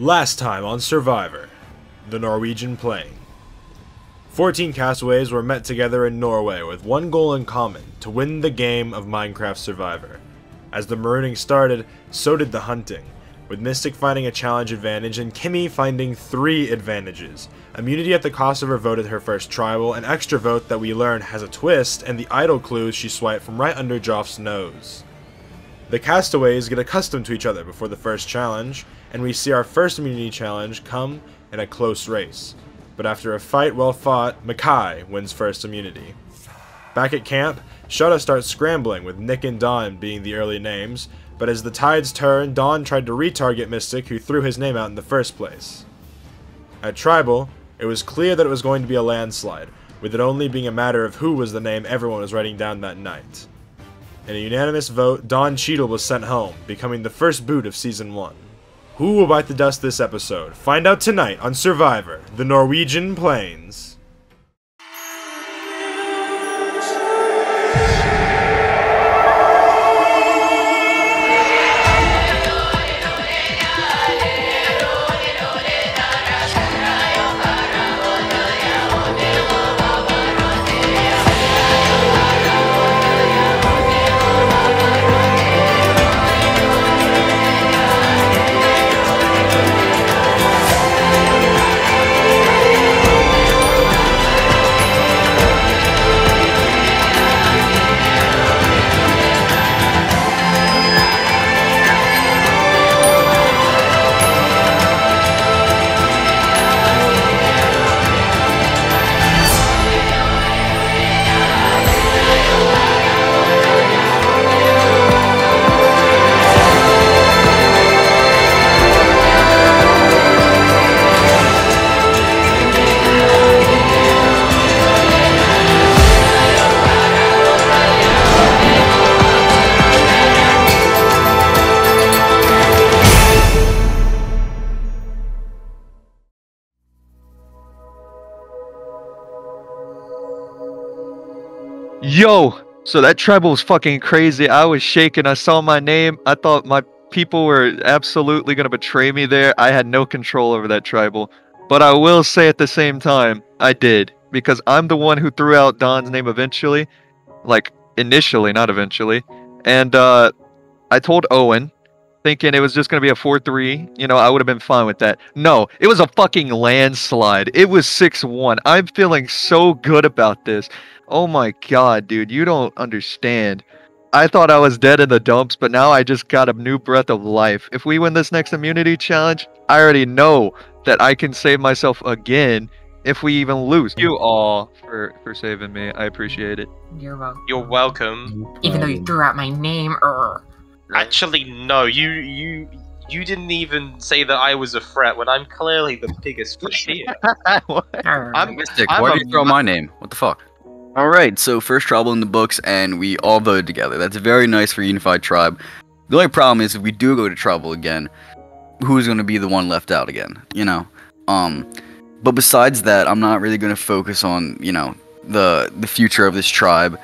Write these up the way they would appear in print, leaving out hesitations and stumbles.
Last time on Survivor, the Norwegian Plain. 14 castaways were met together in Norway with one goal in common: to win the game of Minecraft Survivor. As the marooning started, so did the hunting, with Mystic finding a challenge advantage and Kimmi finding 3 advantages: immunity at the cost of her vote at her first tribal, an extra vote that we learn has a twist, and the idle clues she swiped from right under Joff's nose. The castaways get accustomed to each other before the first challenge, and we see our first immunity challenge come in a close race. But after a fight well fought, Micai wins first immunity. Back at camp, Shattah starts scrambling, with Nick and Dawn being the early names, but as the tides turn, Dawn tried to retarget Mystic, who threw his name out in the first place. At Tribal, it was clear that it was going to be a landslide, with it only being a matter of who was the name everyone was writing down that night. In a unanimous vote, Dawn Cheadle was sent home, becoming the first boot of Season 1. Who will bite the dust this episode? Find out tonight on Survivor, the Norwegian Plains. Yo, so that tribal was fucking crazy. I was shaking. I saw my name. I thought my people were absolutely going to betray me there. I had no control over that tribal. But I will say at the same time, I did. Because I'm the one who threw out Don's name eventually. Like, initially, not eventually. And I told Owen, thinking it was just going to be a 4-3. You know, I would have been fine with that. No, it was a fucking landslide. It was 6-1. I'm feeling so good about this. Oh my god, dude, you don't understand. I thought I was dead in the dumps, but now I just got a new breath of life. If we win this next immunity challenge, I already know that I can save myself again if we even lose. Thank you all for saving me. I appreciate it. You're welcome. You're welcome. Even though you threw out my name, Actually, no, you didn't even say that I was a threat when I'm clearly the biggest threat here. I'm Mystic. Why did you throw my name? What the fuck? Alright, so first tribal in the books, and we all voted together. That's very nice for a unified tribe. The only problem is, if we do go to tribal again, who's going to be the one left out again, you know? But besides that, I'm not really going to focus on, you know, the future of this tribe.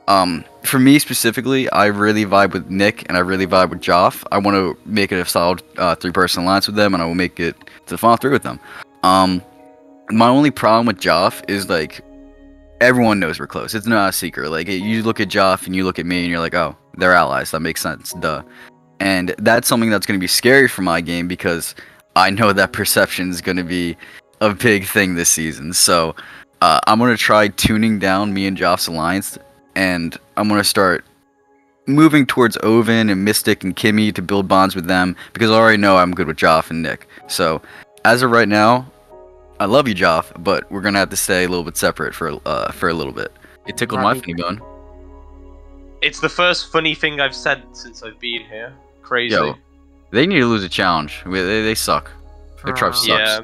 For me specifically, I really vibe with Nick, and I really vibe with Joff. I want to make it a solid 3-person alliance with them, and I will make it to the final 3 with them. My only problem with Joff is, like, everyone knows we're close. It's not a secret. Like, you look at Joff and you look at me and you're like, oh, they're allies. That makes sense. Duh. And that's something that's going to be scary for my game, because I know that perception is going to be a big thing this season. So I'm going to try tuning down me and Joff's alliance, and I'm going to start moving towards Ovven and Mystic and Kimmi to build bonds with them, because I already know I'm good with Joff and Nick. So as of right now, I love you, Joff, but we're gonna have to stay a little bit separate for a little bit. It tickled my funny bone. It's the first funny thing I've said since I've been here. Crazy. Yo, they need to lose a challenge. They suck. Their tribe sucks. Yeah.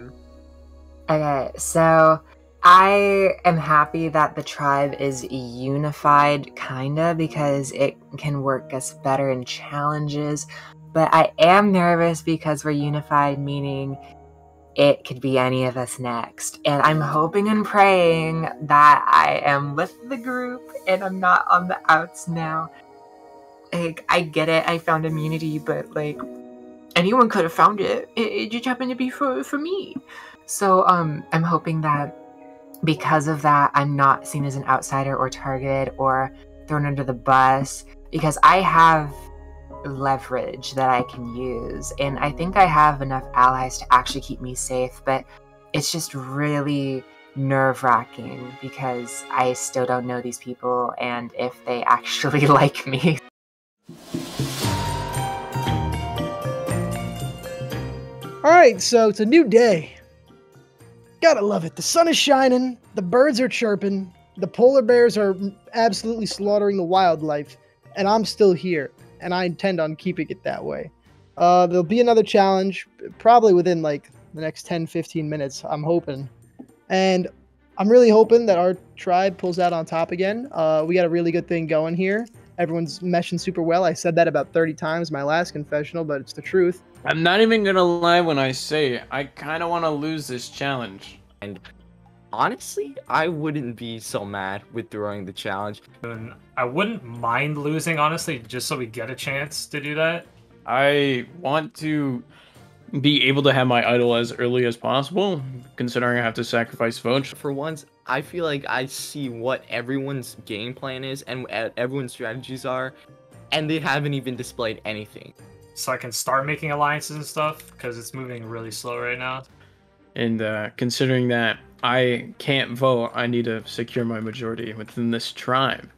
Okay, so I am happy that the tribe is unified, kinda, because it can work us better in challenges. But I am nervous because we're unified, meaning it could be any of us next. And I'm hoping and praying that I am with the group and I'm not on the outs now. Like, I get it, I found immunity, but like, anyone could have found it. It just happened to be for me. So I'm hoping that because of that, I'm not seen as an outsider or targeted or thrown under the bus, because I have leverage that I can use, and I think I have enough allies to actually keep me safe, but it's just really nerve-wracking because I still don't know these people and if they actually like me. Alright, so it's a new day. Gotta love it. The sun is shining, the birds are chirping, the polar bears are absolutely slaughtering the wildlife, and I'm still here, and I intend on keeping it that way. There'll be another challenge, probably within like the next 10-15 minutes, I'm hoping. And I'm really hoping that our tribe pulls out on top again. We got a really good thing going here. Everyone's meshing super well. I said that about 30 times my last confessional, but it's the truth. I'm not even gonna lie when I say I kind of want to lose this challenge. And honestly, I wouldn't be so mad with throwing the challenge. I wouldn't mind losing, honestly, just so we get a chance to do that. I want to be able to have my idol as early as possible, considering I have to sacrifice votes. For once, I feel like I see what everyone's game plan is and what everyone's strategies are, and they haven't even displayed anything. So I can start making alliances and stuff, because it's moving really slow right now. And considering that I can't vote, I need to secure my majority within this tribe.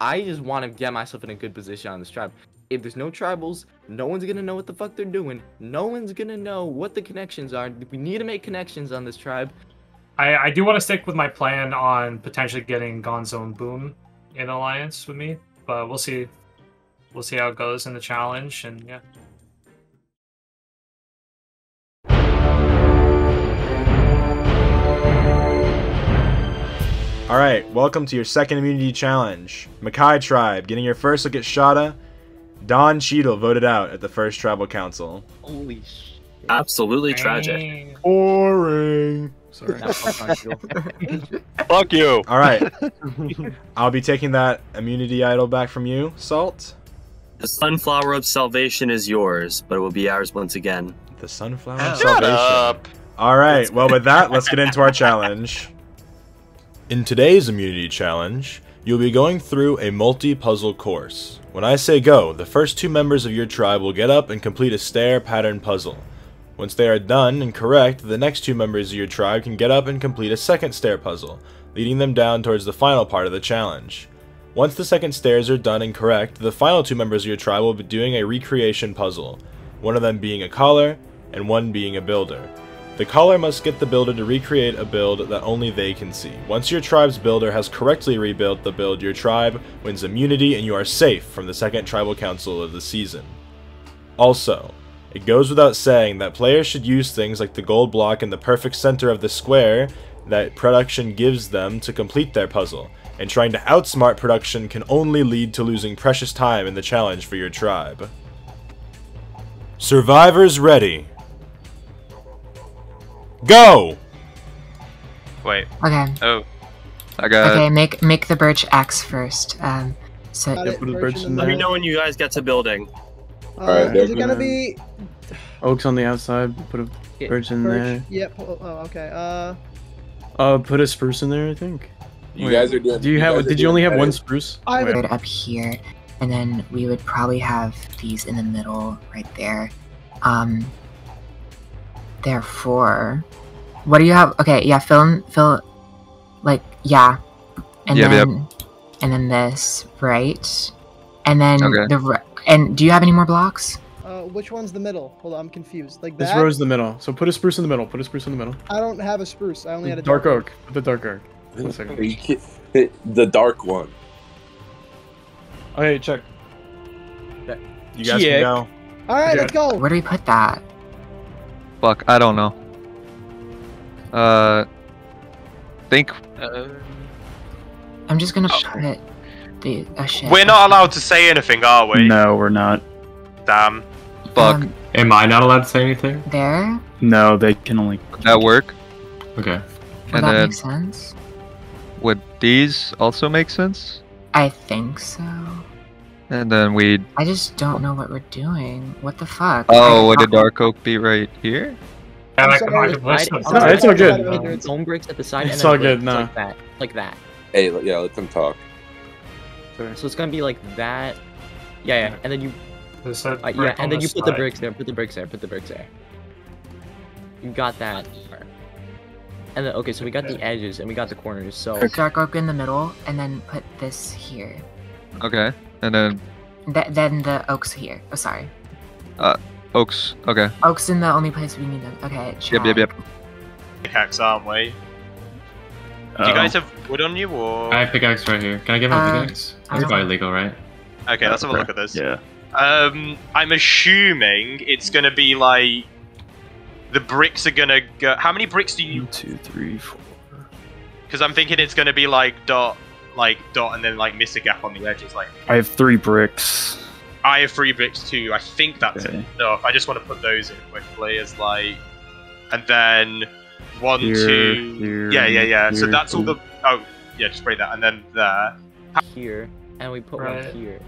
I just want to get myself in a good position on this tribe. If there's no tribals, no one's gonna know what the fuck they're doing. No one's gonna know what the connections are. We need to make connections on this tribe. I do want to stick with my plan on potentially getting Gonzo and Boon in alliance with me, but we'll see. We'll see how it goes in the challenge, and yeah. Alright, welcome to your second immunity challenge. Micai tribe, getting your first look at Shattah. Don Cheadle voted out at the first tribal council. Holy shit. Absolutely tragic. Boring. Sorry. Fuck you. Alright. I'll be taking that immunity idol back from you, Salt. The sunflower of salvation is yours, but it will be ours once again. The sunflower of Shut salvation. up. Alright, well with that, let's get into our challenge. In today's immunity challenge, you'll be going through a multi-puzzle course. When I say go, the first two members of your tribe will get up and complete a stair pattern puzzle. Once they are done and correct, the next two members of your tribe can get up and complete a second stair puzzle, leading them down towards the final part of the challenge. Once the second stairs are done and correct, the final two members of your tribe will be doing a recreation puzzle, one of them being a caller and one being a builder. The caller must get the builder to recreate a build that only they can see. Once your tribe's builder has correctly rebuilt the build, your tribe wins immunity and you are safe from the second tribal council of the season. Also, it goes without saying that players should use things like the gold block in the perfect center of the square that production gives them to complete their puzzle, and trying to outsmart production can only lead to losing precious time in the challenge for your tribe. Survivors ready. Go! Wait. Okay. Oh. I got Okay, make the birch axe first. So Got it, put a birch birch in in the Let me middle. know when you guys get to building. Alright, is it gonna be Oaks on the outside, put a birch in there. birch? Yep. Oh, okay. Put a spruce in there, I think. You guys are doing. Do you have? Did you only have one spruce? I Wait. would- up here, and then we would probably have these in the middle right there. Therefore, what do you have? Okay, yeah, fill, like, yeah, and Yep, then and then this, right? And then Okay. and do you have any more blocks? Which one's the middle? Hold on, I'm confused. Like This that? row's the middle. So put a spruce in the middle. Put a spruce in the middle. I don't have a spruce. I only had a Dark oak. Put the dark oak. 1 second. The dark one. Okay, check. You guys Check. can go. Alright, let's go! Where do we put that? Fuck, I don't know. Think. I'm just gonna put it. Shit. We're not allowed to say anything, are we? No, we're not. Damn. Fuck. Am I not allowed to say anything? There. No, they can only. That work? Okay. Would And that then make sense? would these also make sense? I think so. And then we. I just don't know what we're doing. What the fuck? Oh, would a dark oak be right here? Yeah, I'm I sorry. can push them. No, it's all good. There's dome bricks at the side. It's and all then good, bricks no. Like that. Like that. Hey, yeah, let them talk. So it's gonna be like that. Yeah. And then you. Yeah, Yeah, and then you put the bricks there. Put the bricks there. Put the bricks there. You got that. And then okay, so we got the edges and we got the corners. So dark oak in the middle, and then put this here. Okay, and then. Then the oaks here. Oh, sorry. Oaks. Okay. Oaks in the only place we need them. Okay. Yep. Pickaxe, aren't we? Do you guys have wood on you, or? I have pickaxe right here. Can I give him a pickaxe? That's probably legal, right? Okay, let's have a look at this. Yeah. I'm assuming it's gonna be like the bricks are gonna go. How many bricks do you? 1, 2, 3, 4. Because I'm thinking it's gonna be like dot, and then like miss a gap on the edges. Like I have 3 bricks. I have 3 bricks too. I think that's Okay. enough. I just want to put those in quickly as like, and then 1, Here, 2. here, Yeah. So here, that's all cool. the. Oh, yeah. Just break that, and then there. here, and we put Right. one here.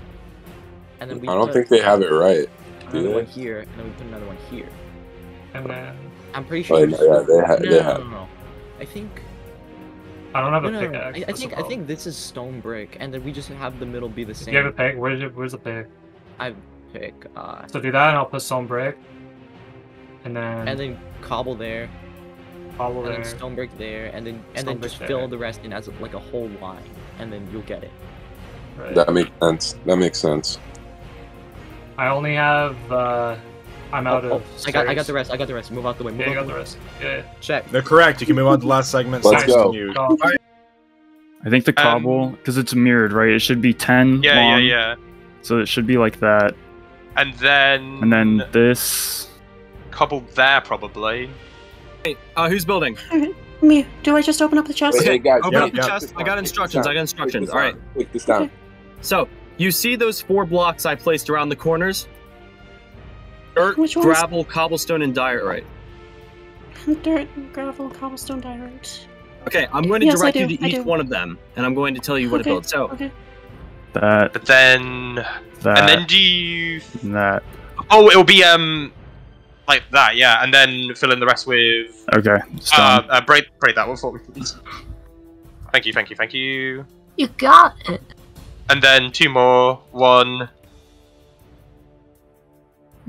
And then we I don't put think they have it right. Do another they? one here, and then we put another one here. And then I'm pretty Oh, sure. no, yeah, they have. No. I think. I don't have No, a no, no. pickaxe. I that's the think problem. this is stone brick, and then we just have the middle be the Do same. you have a peg? Where's the peg? I pick So do that, and I'll put stone brick. And then cobble there, cobble and there. then stone brick there, and then Stone just brick fill there. the rest in as like a whole line, and then you'll get it. Right. That makes sense. That makes sense. I only have. I'm out of. I got stairs. the rest. I got the rest. Move out the way. Move Yeah, you out got the rest. Yeah. Check. They're correct. You can move on to the last segment. Let's go. Continued. I think the cobble, because it's mirrored, right? It should be 10 long. Yeah. So it should be like that. And then. And then this. Cobbled there, probably. Hey, who's building? Me. Do I just open up the chest? Hey, guys, Open up take the this chest. down, I got take instructions. this I got down, instructions. take this All right. down, take this down. So, you see those 4 blocks I placed around the corners? Dirt, Which ones? gravel, cobblestone, and diorite. Dirt, gravel, cobblestone, diorite. Okay, I'm going to Yes, I direct you do, to I each do. one of them, and I'm going to tell you what Okay, to build. So, okay. That. But then. That. And then do you. That. Oh, it'll be like that, yeah, and then fill in the rest with. Okay. Stone. Break that one for me, please. Thank you. You got it. And then 2 more. 1.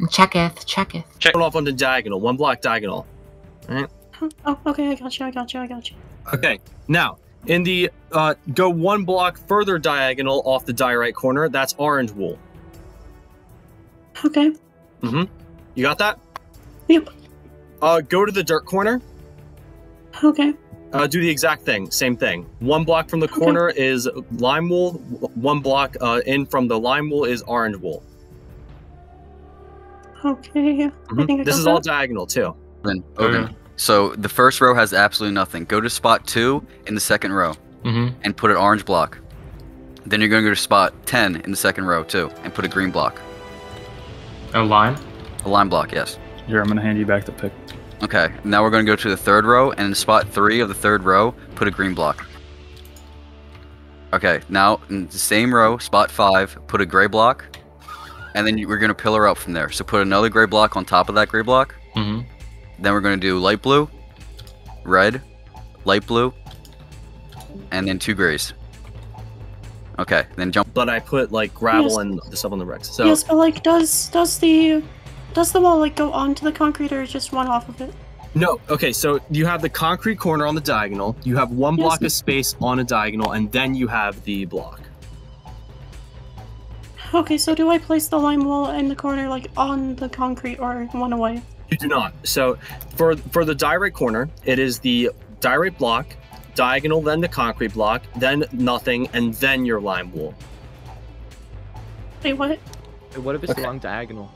Checketh. check it off on the diagonal, 1 block diagonal. Alright? Oh, okay, I got you. Okay, now, in the, go 1 block further diagonal off the diorite corner, that's orange wool. Okay. Mm-hmm. You got that? Yep. Go to the dirt corner. Okay. Do the exact thing, same thing. 1 block from the corner is lime wool, 1 block in from the lime wool is orange wool. Okay. I think I This got is that. all diagonal, too. Okay. So the first row has absolutely nothing. Go to spot 2 in the second row and put an orange block. Then you're going to go to spot 10 in the second row too and put a green block. A line? A line block, yes. Here, I'm going to hand you back the pick. Okay, now we're going to go to the third row, and in spot 3 of the third row, put a green block. Okay, now in the same row, spot 5, put a gray block, and then we're going to pillar up from there. So put another gray block on top of that gray block. Then we're going to do light blue, red, light blue, and then 2 grays. Okay, then jump. But I put like gravel Yes. and the stuff on the bricks. So Yes, but like, does the wall like go onto the concrete or just one off of it? no, okay. So you have the concrete corner on the diagonal. You have 1 block of space on a diagonal, and then you have the block. Okay, so do I place the lime wall in the corner like on the concrete or one away? You do not. So for the diorite corner, it is the diorite block, diagonal, then the concrete block, then nothing, and then your lime wool. Wait, what? What if it's the wrong diagonal?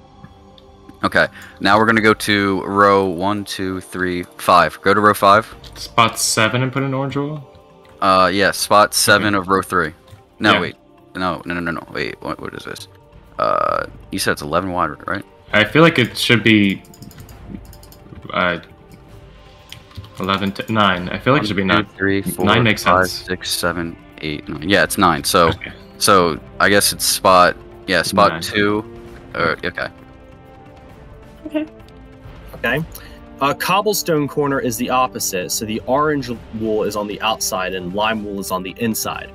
Okay, now we're going to go to row 1, 2, 3, 5. Go to row 5. Spot 7 and put an orange wool? Yeah, spot 7 of row 3. No, Yeah. wait. No. Wait, what is this? You said it's 11 wide, right? I feel like it should be 11 to 9. I feel like it should be 9. 2, 3, 4, 9 makes 5, sense. 6, 7, 8, 9. Yeah, it's 9. So, so I guess it's spot Yeah, spot 9. 2. Okay. Okay. Okay. Cobblestone corner is the opposite, so the orange wool is on the outside and lime wool is on the inside.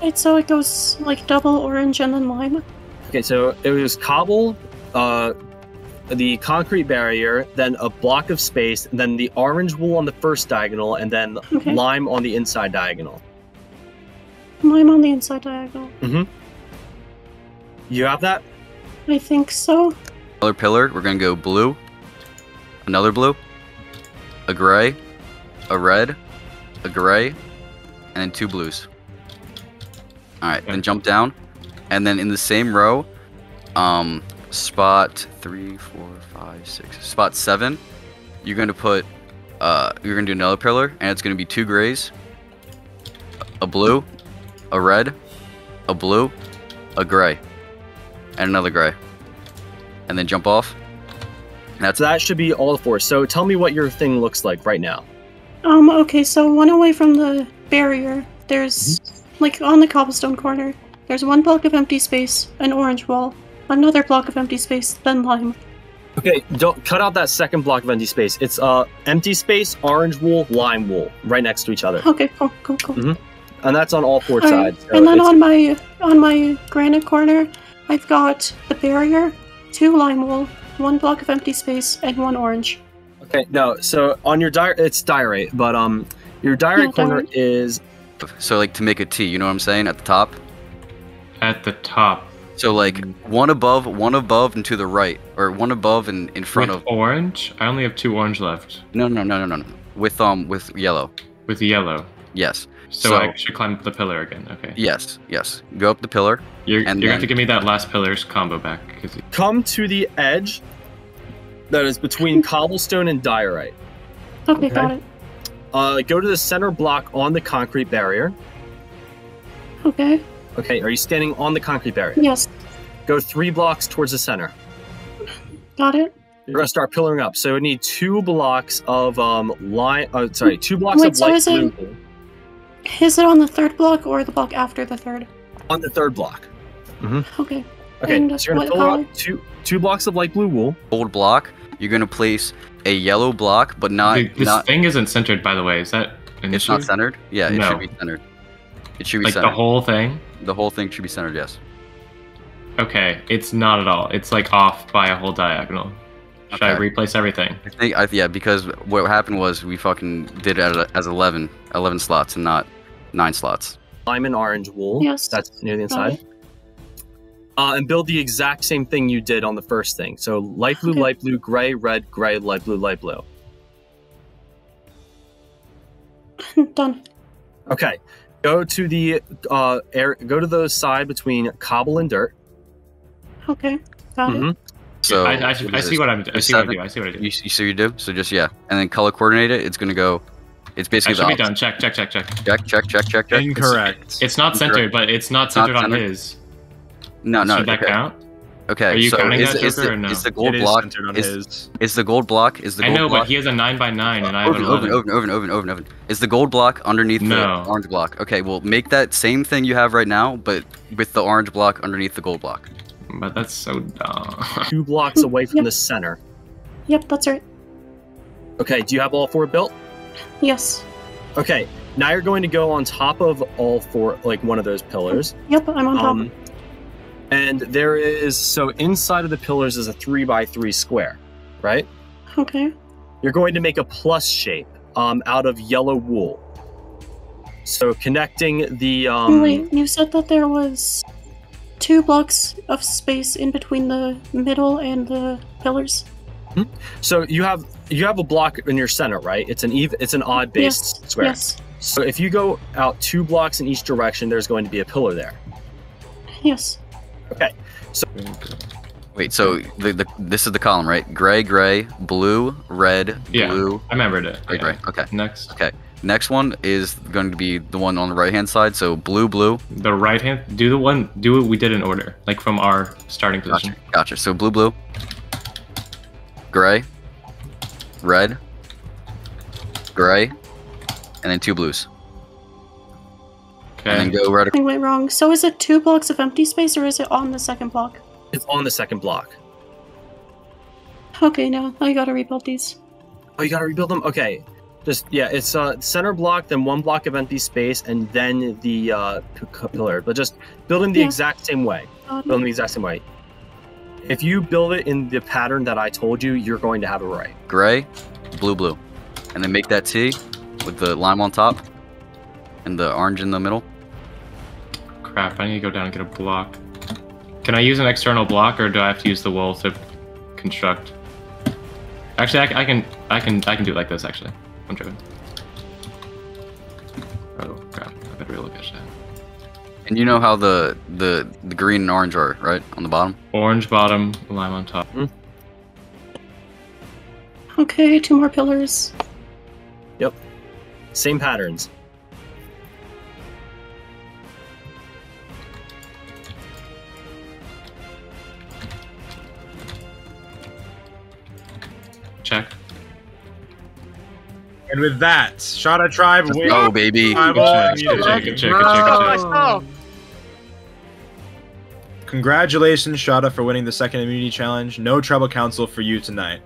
Right, so it goes like double orange and then lime. Okay, so it was cobble, the concrete barrier, then a block of space, then the orange wool on the first diagonal, and then lime on the inside diagonal. Lime on the inside diagonal. Mm-hmm. You have that? I think so. Color pillar, we're gonna go blue, another blue, a gray, a red, a gray, and then 2 blues. Alright, then jump down, and then in the same row, spot 3, 4, 5, 6, spot 7, you're gonna put, you're gonna do another pillar, and it's gonna be 2 grays, a blue, a red, a blue, a gray, and another gray. And then jump off. That should be all 4. So tell me what your thing looks like right now. Okay, so one away from the barrier, there's, like, on the cobblestone corner, there's 1 block of empty space, an orange wall, another block of empty space, then lime. Okay, don't cut out that second block of empty space. It's empty space, orange wool, lime wool, right next to each other. Okay, cool. And that's on all 4 Alright, sides. So and then on my granite corner, I've got the barrier, 2 lime wool, 1 block of empty space, and 1 orange. Okay, no, so on your it's diorite, but your diorite corner is... So like to make a T, you know what I'm saying? At the top? At the top. So like one above and to the right. Or one above and in front With of... orange? I only have 2 orange left. No. With yellow. With yellow? Yes. So I should climb the pillar again, okay. Yes. Go up the pillar. You're going to have to give me that last pillar's combo back. Come to the edge that is between cobblestone and diorite. Okay, got it. Go to the center block on the concrete barrier. Okay. Okay, are you standing on the concrete barrier? Yes. Go 3 blocks towards the center. Got it. You're gonna start pillaring up. So we need 2 blocks of 2 blocks Wait, of so light is blue. Is it on the 3rd block or the block after the 3rd? On the 3rd block. Okay. Okay, And so you're gonna what fill color? up 2 blocks of light blue wool. Gold block. You're gonna place a yellow block, but not... This thing isn't centered, by the way. Is that an It's issue? not centered? Yeah, it No. should be centered. It should be Like centered. the whole thing? The whole thing should be centered, yes. Okay, it's not at all. It's like off by a whole diagonal. Should I replace everything? Yeah, because what happened was we fucking did it as 11 slots and not 9 slots. Lime and orange wool. Yes. That's near the inside. And build the exact same thing you did on the first thing. So light blue, gray, red, gray, light blue, light blue. Done. Okay. Go to the go to the side between cobble and dirt. Okay. Got it. So I see what I do. I see what I do. You do? So just, yeah. And then color coordinate it. It's going to go... It's basically I should be done. Check. Check. Incorrect. It's not centered, but it's not centered on his. No. Should that count? Okay, Are you so counting is that, Joker, or no? the gold block... Is the gold block... I know, but he has a 9x9 and I have an 11. Ovven. Is the gold block underneath the orange block? Okay, well, make that same thing you have right now, but with the orange block underneath the gold block. But that's so dumb. 2 blocks away from the center. Yep, that's right. Okay, do you have all 4 built? Yes. Okay, now you're going to go on top of all 4, like one of those pillars. Yep, I'm on top. And there is, so inside of the pillars is a 3x3 square, right? Okay. You're going to make a plus shape out of yellow wool. So connecting the... Wait, you said that there was 2 blocks of space in between the middle and the pillars. So you have a block in your center, right? It's an odd based square. Yes. So if you go out 2 blocks in each direction, there's going to be a pillar there. Yes. Okay. So wait, so this is the column, right? Gray, blue, red, blue. I remembered it. Gray. Okay. Next. Okay. Next one is going to be the one on the right hand side. So blue. The right hand. Do what we did in order, like from our starting position. Gotcha. So blue. Gray, red, gray, and then 2 blues. Okay. And then go right I went wrong. So is it 2 blocks of empty space, or is it on the second block? It's on the second block. Okay, no, I gotta rebuild these. Oh, you gotta rebuild them? Okay. Just, yeah, it's center block, then 1 block of empty space, and then the pillar. But just build them the exact same way. Build them the exact same way. If you build it in the pattern that I told you, you're going to have it right. gray, blue, blue. And then make that T with the lime on top and the orange in the middle. Crap, I need to go down and get a block. Can I use an external block, or do I have to use the wool to construct? Actually, I can do it like this, actually. I'm joking. Oh, crap. I better relook at that. And you know how the green and orange are, right? On the bottom? Orange bottom, lime on top. Okay, 2 more pillars. Yep. Same patterns. Check. And with that, Shattah tribe wins. go, baby. Congratulations, Shattah, for winning the second immunity challenge. No tribal council for you tonight.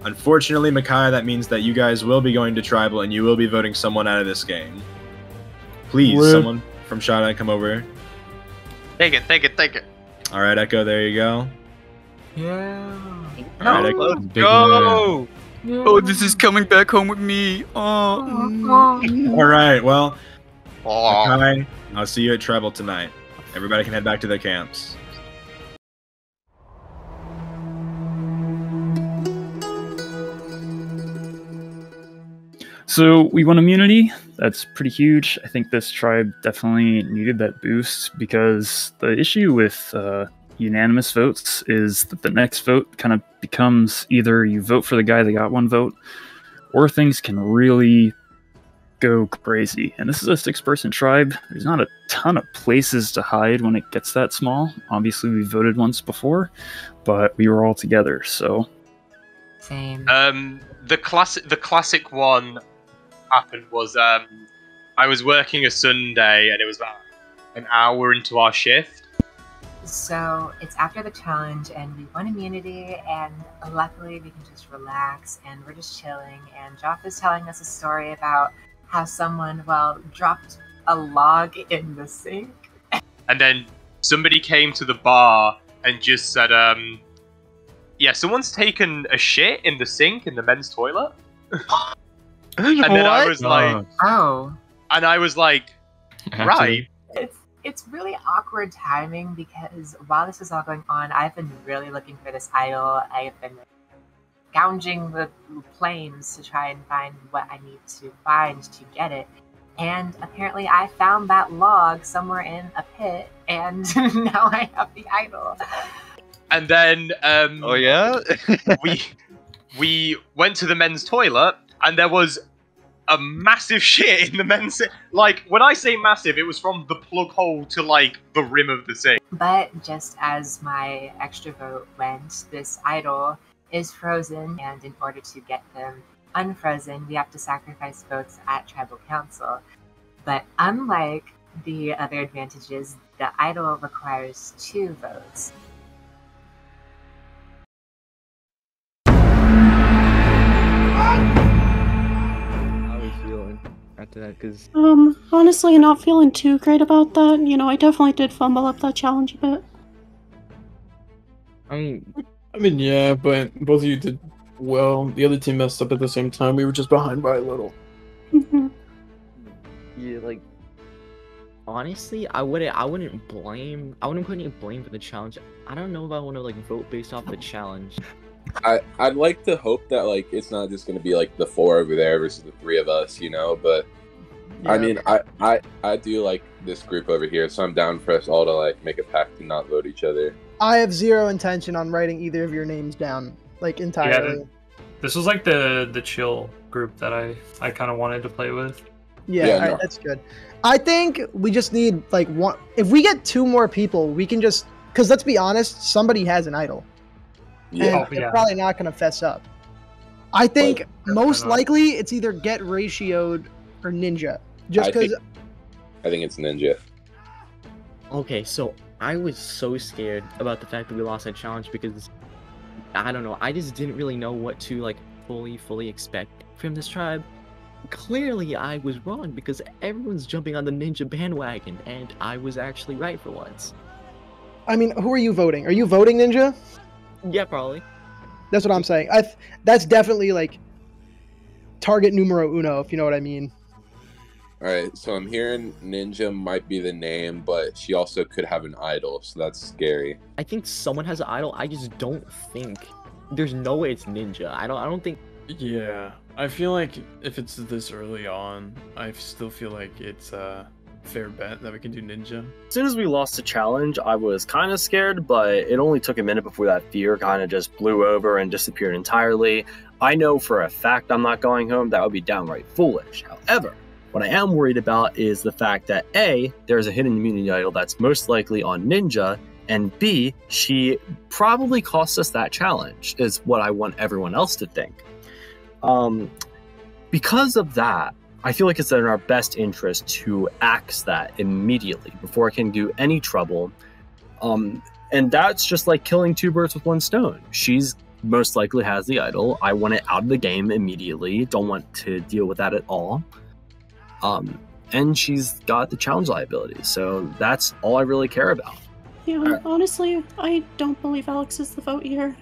Unfortunately, Micai, that means that you guys will be going to tribal and you will be voting someone out of this game. Please, someone from Shattah, come over. Take it. All right, Echo, there you go. Yeah. All right, Echo. Let's go. Oh, this is coming back home with me. Oh. All right, well, Micai, I'll see you at tribal tonight. Everybody can head back to their camps. So we won immunity. That's pretty huge. I think this tribe definitely needed that boost, because the issue with unanimous votes is that the next vote kind of becomes either you vote for the guy that got 1 vote, or things can really go crazy. And this is a 6-person tribe. There's not a ton of places to hide when it gets that small. Obviously, we voted once before, but we were all together, so. Same. The classic one happened was I was working a Sunday and it was about an hour into our shift. So it's after the challenge and we won immunity, and luckily we can just relax and we're just chilling, and Joff is telling us a story about how someone, dropped a log in the sink. And then somebody came to the bar and just said, yeah, someone's taken a shit in the sink in the men's toilet. And then I was like, oh. And I was like, right. It's really awkward timing, because while this is all going on, I've been really looking for this idol. I've been gouging the planes to try and find what I need to find to get it. And apparently I found that log somewhere in a pit, and now I have the idol. And then oh yeah? we went to the men's toilet, and there was a massive shit in the men's... Like, when I say massive, it was from the plug hole to, like, the rim of the sink. But just as my extra vote went, this idol is frozen, and in order to get them unfrozen, we have to sacrifice votes at tribal council. But unlike the other advantages, the idol requires 2 votes. After that, because Honestly, not feeling too great about that. You know, I definitely did fumble up that challenge a bit. I mean, yeah, but both of you did well. The other team messed up at the same time. We were just behind by a little. Yeah, like, honestly, I wouldn't put any blame for the challenge. I don't know if I want to, like, vote based off the challenge. I'd like to hope that, like, it's not just gonna be like the 4 over there versus the 3 of us, you know. But yeah. I mean, I do like this group over here, so I'm down for us all to like make a pact to not vote each other. I have zero intention on writing either of your names down, like, entirely. Yeah, this was like the chill group that I kind of wanted to play with. Yeah, no. That's good. I think we just need like 1. If we get 2 more people, we can just, because let's be honest, somebody has an idol. Yeah. And they're probably not going to fess up. I think most likely it's either get ratioed or Ninja. Just because I think it's Ninja. Okay, so I was so scared about the fact that we lost that challenge because I don't know, I just didn't really know what to like fully expect from this tribe. Clearly I was wrong because everyone's jumping on the Ninja bandwagon and I was actually right for once. I mean, who are you voting? Are you voting Ninja? Yeah, probably. That's what I'm saying. That's definitely like target numero uno, if you know what I mean. All right, so I'm hearing Ninja might be the name, but she also could have an idol, so that's scary. I think someone has an idol. I just don't think there's no way it's Ninja. I don't think. Yeah, I feel like if it's this early on, I still feel like it's a fair bet that we can do Ninja. As soon as we lost the challenge, I was kind of scared, but it only took a minute before that fear kind of just blew over and disappeared entirely. I know for a fact I'm not going home. That would be downright foolish. However, what I am worried about is the fact that A, there's a hidden immunity idol that's most likely on Ninja, and B, she probably cost us that challenge, is what I want everyone else to think. Because of that, I feel like it's in our best interest to axe that immediately before it can do any trouble. And that's just like killing two birds with one stone. She's most likely has the idol. I want it out of the game immediately. Don't want to deal with that at all. And she's got the challenge liability, so that's all I really care about. Yeah, honestly, I don't believe Alex is the vote here.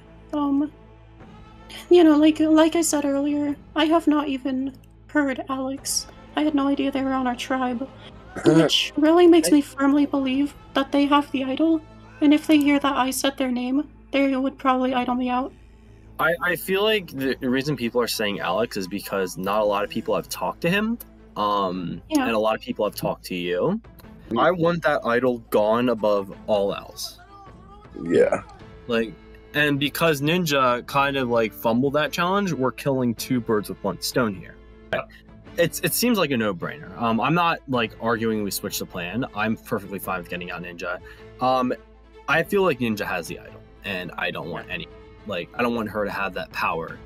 You know, like I said earlier, I have not even heard Alex. I had no idea they were on our tribe, which really makes me firmly believe that they have the idol, and if they hear that I said their name, they would probably idol me out. I feel like the reason people are saying Alex is because not a lot of people have talked to him, and a lot of people have talked to you. I want that idol gone above all else. Yeah. And because Ninja kind of fumbled that challenge, we're killing two birds with one stone here. It seems like a no-brainer. I'm not arguing we switch the plan. I'm perfectly fine with getting out Ninja. I feel like Ninja has the idol, and I don't want any. I don't want her to have that power.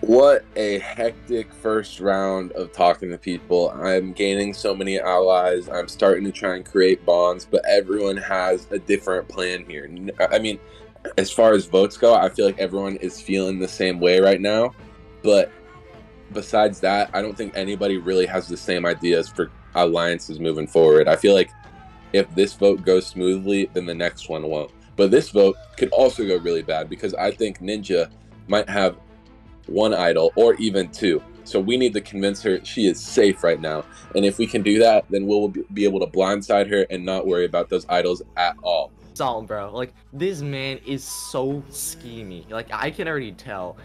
What a hectic first round of talking to people. I'm gaining so many allies. I'm starting to try and create bonds, but everyone has a different plan here. I mean, as far as votes go, I feel like everyone is feeling the same way right now. But besides that, I don't think anybody really has the same ideas for alliances moving forward. I feel like if this vote goes smoothly, then the next one won't. But this vote could also go really bad because I think Ninja might have one idol or even two. So we need to convince her she is safe right now. And if we can do that, then we'll be able to blindside her and not worry about those idols at all. Solid, bro. This man is so schemy. I can already tell.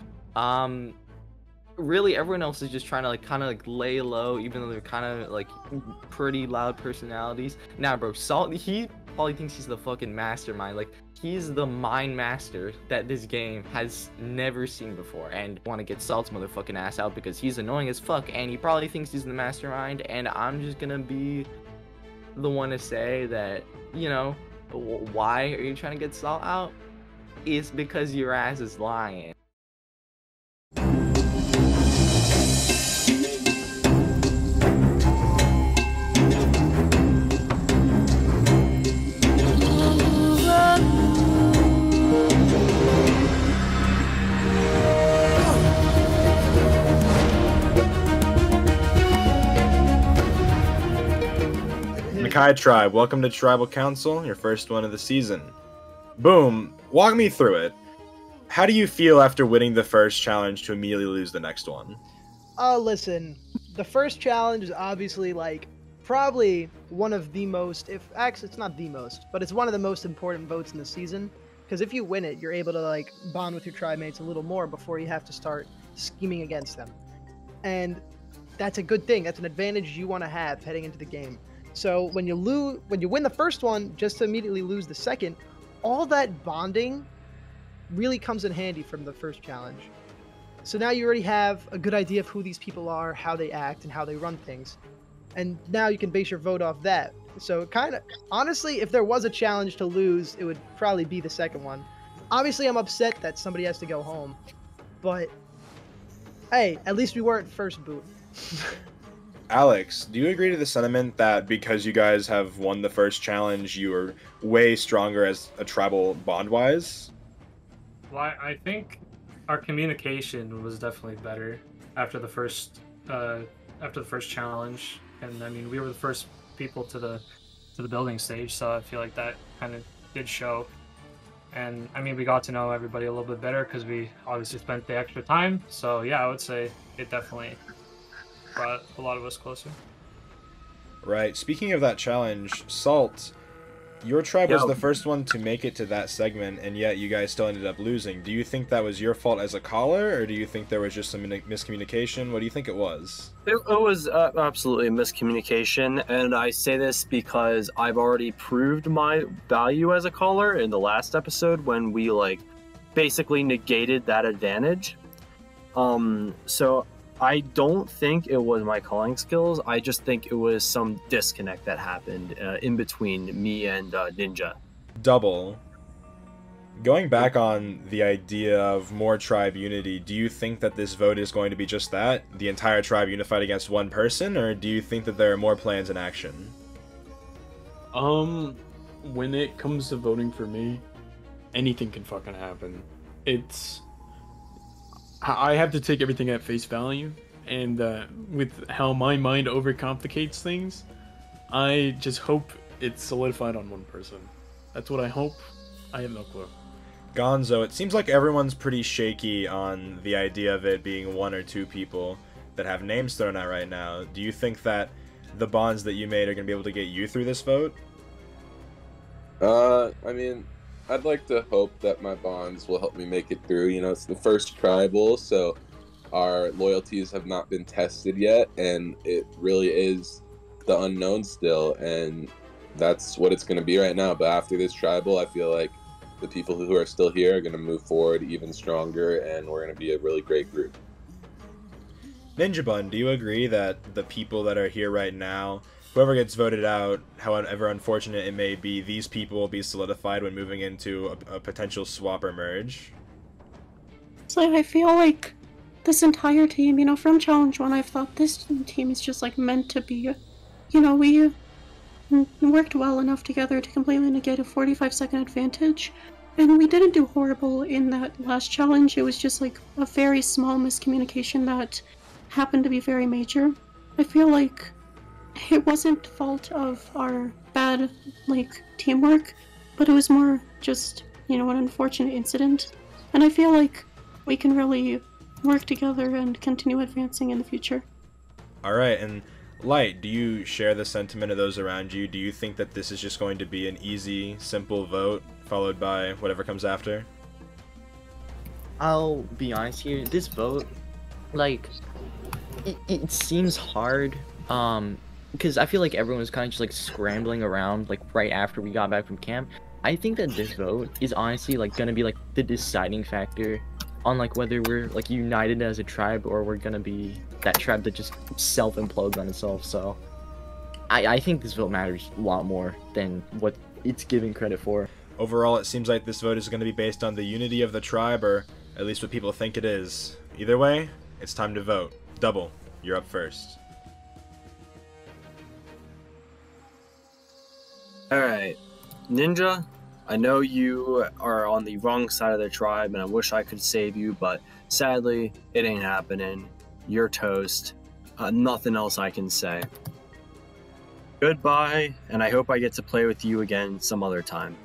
Really, everyone else is just trying to kind of lay low, even though they're kind of pretty loud personalities. Nah, bro, Salt, he probably thinks he's the fucking mastermind. He's the mind master that this game has never seen before, and want to get Salt's motherfucking ass out because he's annoying as fuck, and he probably thinks he's the mastermind, and I'm just gonna be the one to say that, you know, why are you trying to get Salt out? It's because your ass is lying. Micai Tribe, welcome to Tribal Council, your first one of the season. Boom, walk me through it. How do you feel after winning the first challenge to immediately lose the next one? Listen, the first challenge is obviously probably one of the most, actually it's not the most, but it's one of the most important votes in the season. Because if you win it, you're able to bond with your tribe mates a little more before you have to start scheming against them. And that's a good thing. That's an advantage you want to have heading into the game. So when you win the first one, just to immediately lose the second, all that bonding really comes in handy from the first challenge. So now you already have a good idea of who these people are, how they act, and how they run things. And now you can base your vote off that. So honestly, if there was a challenge to lose, it would probably be the second one. Obviously, I'm upset that somebody has to go home. But, hey, at least we weren't first boot. Alex, do you agree to the sentiment that because you guys have won the first challenge, you are way stronger as a tribal bond-wise? Well, I think our communication was definitely better after the first challenge, and I mean we were the first people to the building stage, so I feel like that kind of did show. And I mean we got to know everybody a little bit better because we obviously spent the extra time. So yeah, I would say it definitely brought a lot of us closer. Right. Speaking of that challenge, Salt, your tribe was the first one to make it to that segment, and yet you guys still ended up losing. Do you think that was your fault as a caller, or do you think there was just some miscommunication? What do you think it was? It was absolutely a miscommunication, and I say this because I've already proved my value as a caller in the last episode when we basically negated that advantage. So I don't think it was my calling skills. I just think it was some disconnect that happened in between me and Ninja. Double. Going back on the idea of more tribe unity, do you think that this vote is going to be just that? The entire tribe unified against one person? Or do you think that there are more plans in action? When it comes to voting for me, anything can fucking happen. I have to take everything at face value, and with how my mind overcomplicates things, I just hope it's solidified on one person. That's what I hope. I have no clue. Gonzo, it seems like everyone's pretty shaky on the idea of it being one or two people that have names thrown out right now. Do you think that the bonds that you made are going to be able to get you through this vote? I mean, I'd like to hope that my bonds will help me make it through. You know, it's the first tribal, so our loyalties have not been tested yet, and it really is the unknown still, and that's what it's going to be right now. But after this tribal, I feel like the people who are still here are going to move forward even stronger, and we're going to be a really great group. NinjaBun, do you agree that the people that are here right now, whoever gets voted out, however unfortunate it may be, these people will be solidified when moving into a potential swap or merge? So I feel like this entire team, from Challenge 1, I've thought this team is just, meant to be. We worked well enough together to completely negate a 45-second advantage, and we didn't do horrible in that last challenge. It was just, a very small miscommunication that happened to be very major. I feel like it wasn't fault of our bad, teamwork, but it was more just, an unfortunate incident. And I feel like we can really work together and continue advancing in the future. Alright, and Light, do you share the sentiment of those around you? Do you think that this is just going to be an easy, simple vote, followed by whatever comes after? I'll be honest here, this vote, it seems hard, because I feel like everyone was kind of just scrambling around right after we got back from camp. I think that this vote is honestly gonna be the deciding factor on whether we're united as a tribe or we're gonna be that tribe that just self-implodes on itself. So I think this vote matters a lot more than what it's given credit for. Overall, it seems like this vote is going to be based on the unity of the tribe, or at least what people think it is. Either way, it's time to vote. Double, you're up first. Alright, Ninja, I know you are on the wrong side of the tribe, and I wish I could save you, but sadly, it ain't happening. You're toast. Nothing else I can say. Goodbye, and I hope I get to play with you again some other time.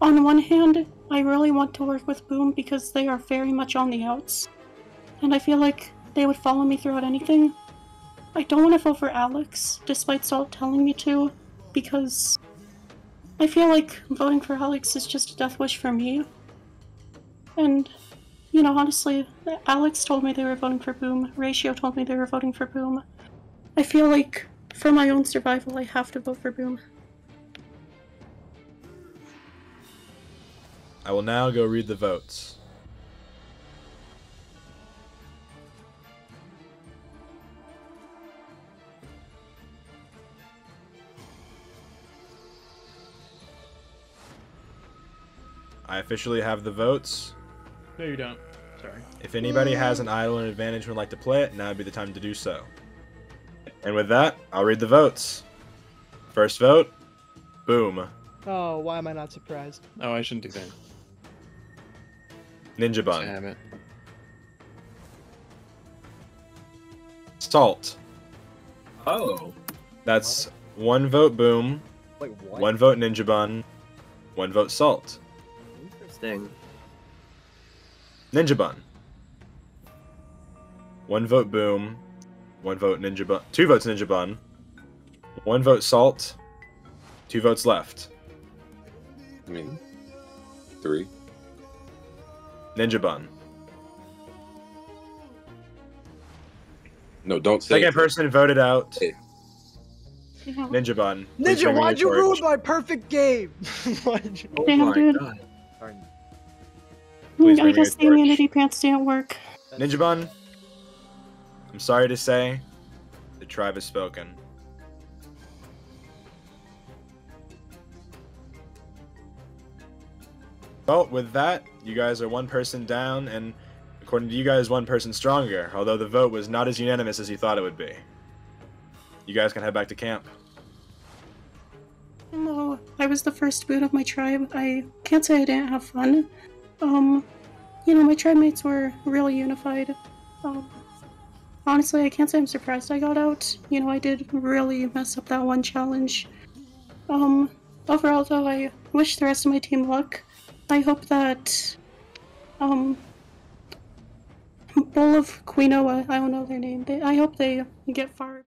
On one hand, I really want to work with Boom because they are very much on the outs, and I feel like they would follow me throughout anything. I don't want to vote for Alex, despite Salt telling me to, because I feel like voting for Alex is just a death wish for me. And, honestly, Alex told me they were voting for Boom, Ratio told me they were voting for Boom. I feel like, for my own survival, I have to vote for Boom. I will now go read the votes. I officially have the votes. No, you don't. Sorry. If anybody has an idol and advantage and would like to play it, now would be the time to do so. And with that, I'll read the votes. First vote, Boom. Oh, why am I not surprised? Oh, I shouldn't do that. NinjaBun. Damn it. Salt. Oh. That's 1 vote Boom, Wait, what? 1 vote NinjaBun, 1 vote Salt. Interesting. NinjaBun. 1 vote Boom, 1 vote NinjaBun, 2 votes NinjaBun, 1 vote Salt, 2 votes left. I mean, 3. NinjaBun. No, don't say Second person voted out. Hey. NinjaBun. Please Ninja, bring me why'd your you torch. ruin my perfect game? Why'd you- Damn, dude. Please I bring me guess the your torch. immunity pants didn't work. NinjaBun, I'm sorry to say, the tribe has spoken. Well, with that, you guys are 1 person down, and according to you guys, 1 person stronger, although the vote was not as unanimous as you thought it would be. You guys can head back to camp. No, I was the first boot of my tribe. I can't say I didn't have fun. You know, my tribe mates were really unified. Honestly, I can't say I'm surprised I got out. You know, I did really mess up that one challenge. Overall though, I wish the rest of my team luck. I hope that, Bull of Quinoa, I don't know their name, I hope they get far.